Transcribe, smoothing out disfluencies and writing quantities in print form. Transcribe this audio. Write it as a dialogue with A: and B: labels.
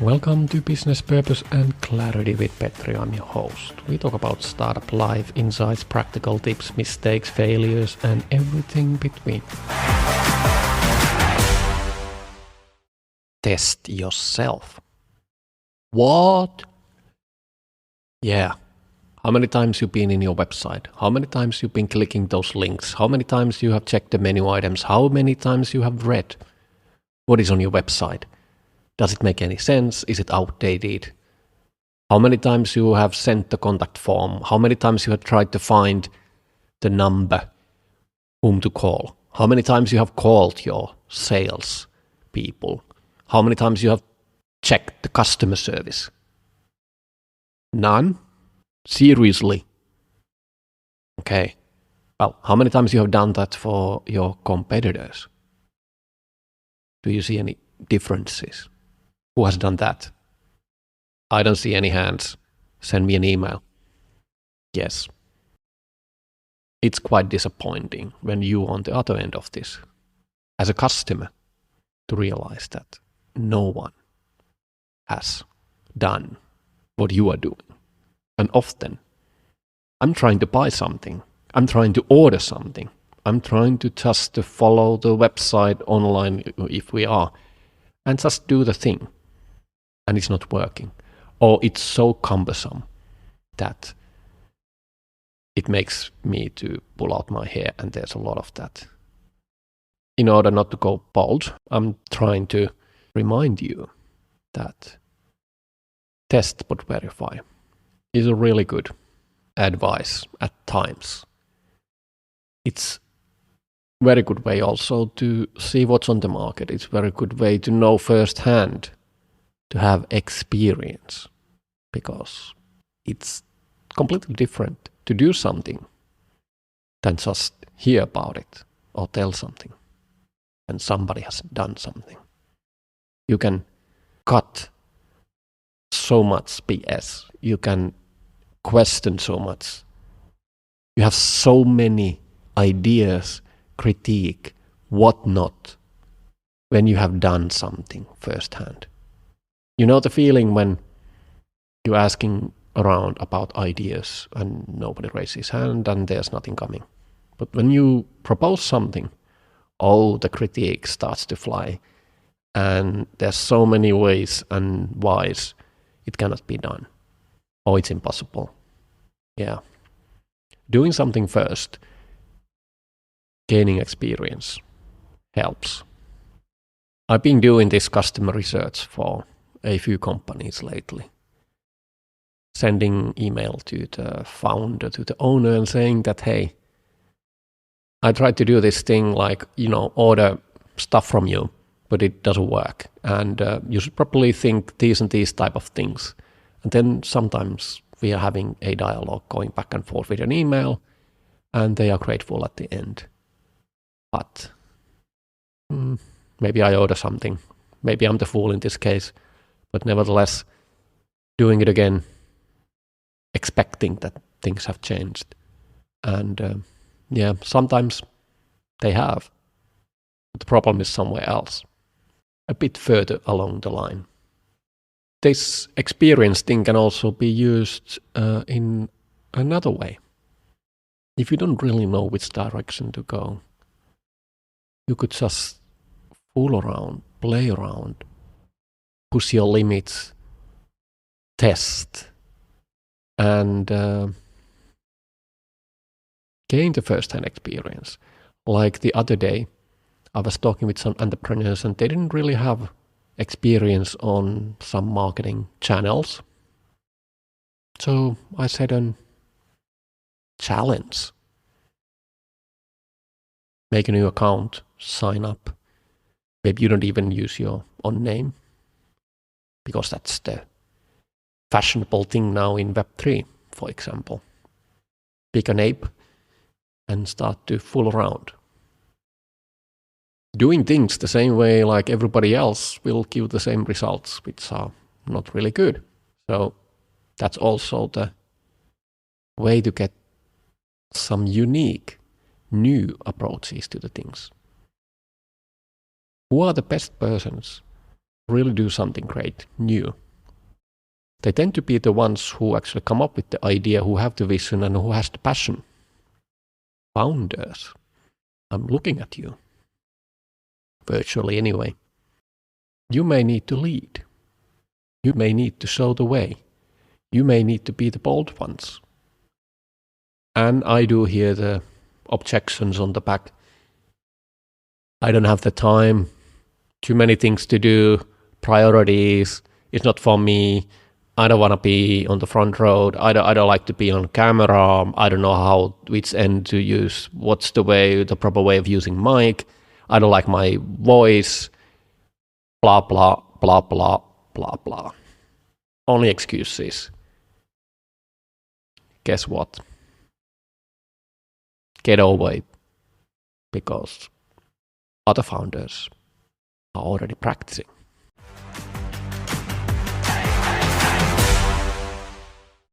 A: Welcome to Business Purpose and Clarity with Petri. I'm your host. We talk about startup life, insights, practical tips, mistakes, failures, and everything between. Test yourself. What? Yeah. How many times you've been in your website? How many times you've been clicking those links? How many times you have checked the menu items? How many times you have read what is on your website? Does it make any sense? Is it outdated? How many times you have sent the contact form? How many times you have tried to find the number whom to call? How many times you have called your sales people? How many times you have checked the customer service? None? Seriously? Okay. Well, how many times you have done that for your competitors? Do you see any differences? Who has done that? I don't see any hands. Send me an email. Yes. It's quite disappointing when you on the other end of this, as a customer, to realize that no one has done what you are doing. And often, I'm trying to buy something. I'm trying to order something. I'm trying to just to follow the website online if we are, and just do the thing. And it's not working. Or it's so cumbersome that it makes me to pull out my hair, and there's a lot of that. In order not to go bold, I'm trying to remind you that test but verify is a really good advice at times. It's a very good way also to see what's on the market. It's a very good way to know firsthand, to have experience, because it's completely different to do something than just hear about it or tell something and somebody has done something. You can cut so much BS. You can question so much. You have so many ideas, critique, whatnot, when you have done something firsthand. You know the feeling when you're asking around about ideas and nobody raises hand and there's nothing coming. But when you propose something, the critique starts to fly, and there's so many ways and whys it cannot be done, or it's impossible. Yeah. Doing something first, gaining experience, helps. I've been doing this customer research for a few companies lately, sending email to the founder, to the owner, and saying that, hey, I tried to do this thing like, order stuff from you, but it doesn't work. And you should probably think these and these type of things. And then sometimes we are having a dialogue going back and forth with an email, and they are grateful at the end. But maybe I order something. Maybe I'm the fool in this case. But nevertheless, doing it again, expecting that things have changed. And sometimes they have. But the problem is somewhere else, a bit further along the line. This experience thing can also be used in another way. If you don't really know which direction to go, you could just fool around, play around, push your limits, test, and gain the first-hand experience. Like the other day, I was talking with some entrepreneurs and they didn't really have experience on some marketing channels. So I set a challenge. Make a new account, sign up. Maybe you don't even use your own name, because that's the fashionable thing now in Web3, for example. Pick an ape and start to fool around. Doing things the same way like everybody else will give the same results, which are not really good. So that's also the way to get some unique, new approaches to the things. Who are the best persons really do something great, new. They tend to be the ones who actually come up with the idea, who have the vision and who has the passion. Founders. I'm looking at you. Virtually anyway. You may need to lead. You may need to show the way. You may need to be the bold ones. And I do hear the objections on the back. I don't have the time. Too many things to do. Priorities. It's not for me. I don't want to be on the front row. I don't like to be on camera. I don't know which end to use. What's the proper way of using mic? I don't like my voice. Blah, blah, blah, blah, blah, blah. Only excuses. Guess what? Get over it. Because other founders are already practicing.